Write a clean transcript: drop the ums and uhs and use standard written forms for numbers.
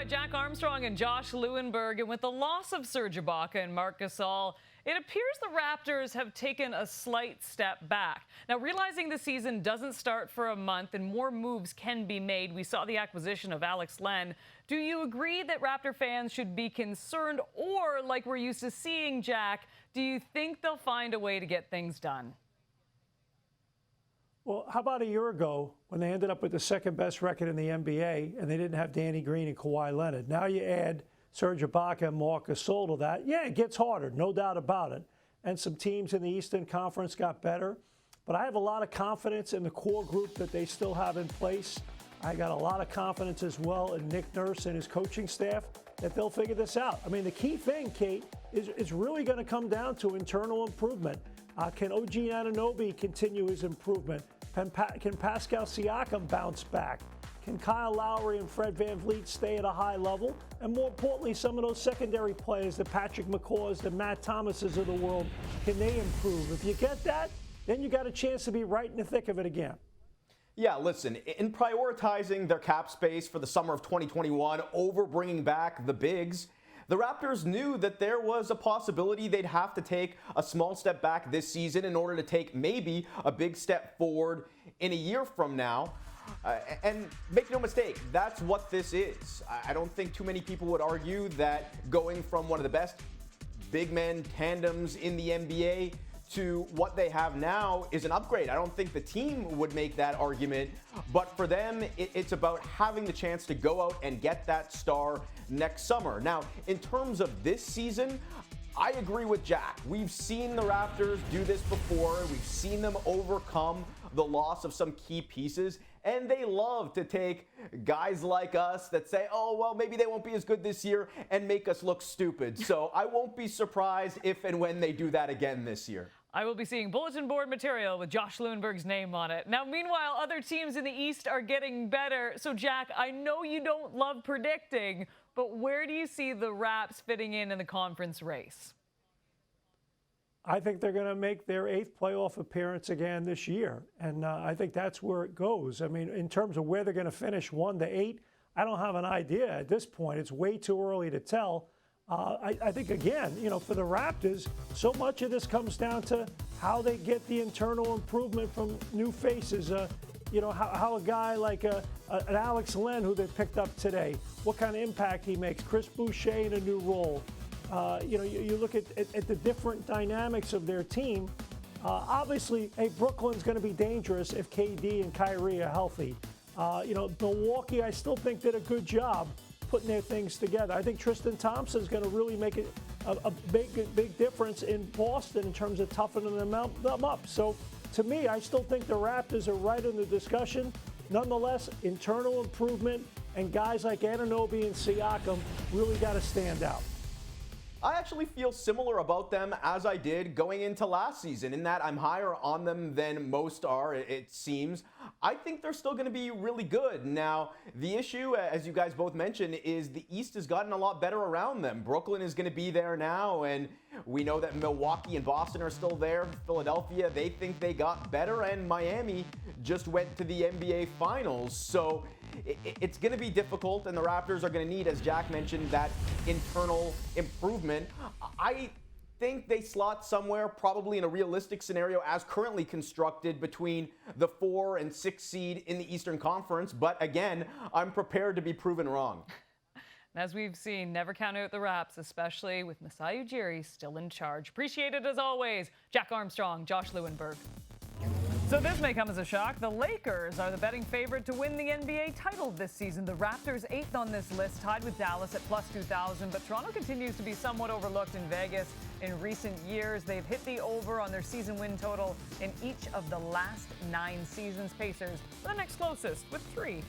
by Jack Armstrong and Josh Lewenberg. And with the loss of Serge Ibaka and Marc Gasol, it appears the Raptors have taken a slight step back. Now, realizing the season doesn't start for a month and more moves can be made, we saw the acquisition of Alex Len. Do you agree that Raptor fans should be concerned, or like we're used to seeing, Jack, do you think they'll find a way to get things done? Well, how about a year ago when they ended up with the second best record in the NBA and they didn't have Danny Green and Kawhi Leonard? Now you add Serge Ibaka and Marc Gasol to that. Yeah, it gets harder, no doubt about it. And some teams in the Eastern Conference got better. But I have a lot of confidence in the core group that they still have in place. I got a lot of confidence as well in Nick Nurse and his coaching staff that they'll figure this out. I mean, the key thing, Kate, is really going to come down to internal improvement. Can OG Anunoby continue his improvement? Can Pascal Siakam bounce back? Can Kyle Lowry and Fred VanVleet stay at a high level? And more importantly, some of those secondary players, the Patrick McCaws, the Matt Thomases of the world, can they improve? If you get that, then you got a chance to be right in the thick of it again. Yeah, listen, in prioritizing their cap space for the summer of 2021 over bringing back the bigs, the Raptors knew that there was a possibility they'd have to take a small step back this season in order to take maybe a big step forward in a year from now. And make no mistake, that's what this is. I don't think too many people would argue that going from one of the best big men tandems in the NBA to what they have now is an upgrade. I don't think the team would make that argument, but for them, it's about having the chance to go out and get that star next summer. Now, in terms of this season, I agree with Jack. We've seen the Raptors do this before. We've seen them overcome the loss of some key pieces, and they love to take guys like us that say, oh, well, maybe they won't be as good this year and make us look stupid. So I won't be surprised if and when they do that again this year. I will be seeing bulletin board material with Josh Lewenberg's name on it. Now, meanwhile, other teams in the East are getting better. So, Jack, I know you don't love predicting, but where do you see the Raps fitting in the conference race? I think they're going to make their 8th playoff appearance again this year. And I think that's where it goes. I mean, in terms of where they're going to finish 1 to 8, I don't have an idea at this point. It's way too early to tell. I think, again, for the Raptors, so much of this comes down to how they get the internal improvement from new faces. How a guy like an Alex Len, who they picked up today, what kind of impact he makes. Chris Boucher in a new role. You look at the different dynamics of their team. Obviously, Brooklyn's going to be dangerous if KD and Kyrie are healthy. Milwaukee, I still think did a good job putting their things together. I think Tristan Thompson is going to really make it a big difference in Boston in terms of toughening them up. So, to me, I still think the Raptors are right in the discussion. Nonetheless, internal improvement and guys like Anunoby and Siakam really got to stand out. I actually feel similar about them as I did going into last season, in that I'm higher on them than most are, it seems. I think they're still going to be really good. Now, the issue, as you guys both mentioned, is the East has gotten a lot better around them. Brooklyn is going to be there now, and we know that Milwaukee and Boston are still there. Philadelphia, they think they got better, and Miami just went to the NBA Finals. So it's going to be difficult, and the Raptors are going to need, as Jack mentioned, that internal improvement. I think they slot somewhere, probably in a realistic scenario as currently constructed, between the 4 and 6 seed in the Eastern Conference. But again, I'm prepared to be proven wrong. As we've seen, never count out the Raps, especially with Masai Ujiri still in charge. Appreciate it as always. Jack Armstrong, Josh Lewenberg. So this may come as a shock. The Lakers are the betting favorite to win the NBA title this season. The Raptors 8th on this list, tied with Dallas at plus 2,000. But Toronto continues to be somewhat overlooked in Vegas. In recent years, they've hit the over on their season win total in each of the last 9 seasons. Pacers are the next closest with 3.